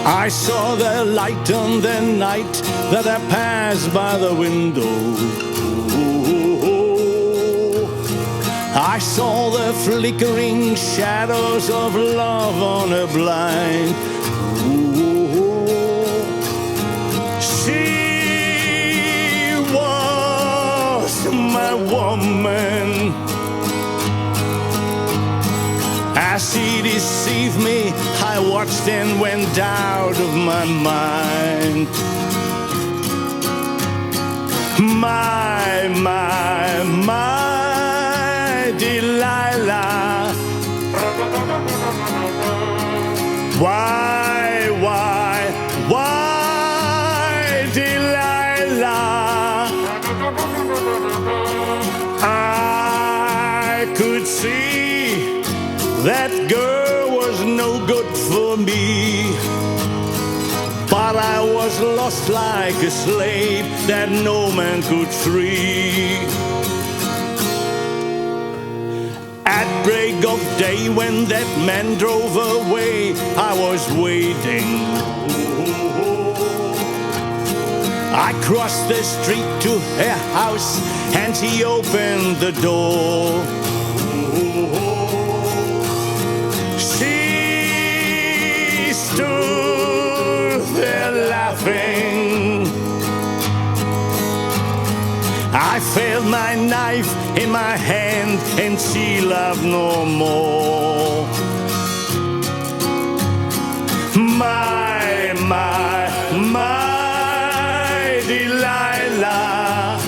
I saw the light on the night that I passed by the window. I saw the flickering shadows of love on a blind. She was my woman. As she deceived me, I watched and went out of my mind. My Delilah. Why, Delilah? I could see that girl was no good for me, but I was lost like a slave that no man could free. At break of day when that man drove away, I was waiting. I crossed the street to her house and she opened the door. She stood there laughing. I felt my knife in my hand and she laughed no more. My Delilah.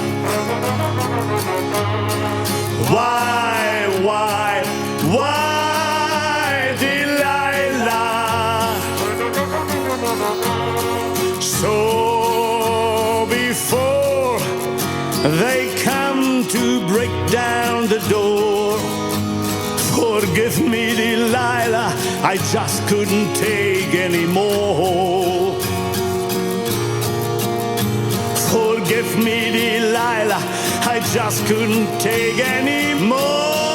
Why, Delilah? So before they come to break down the door, forgive me, Delilah, I just couldn't take any more. Forgive me, Delilah, I just couldn't take any more.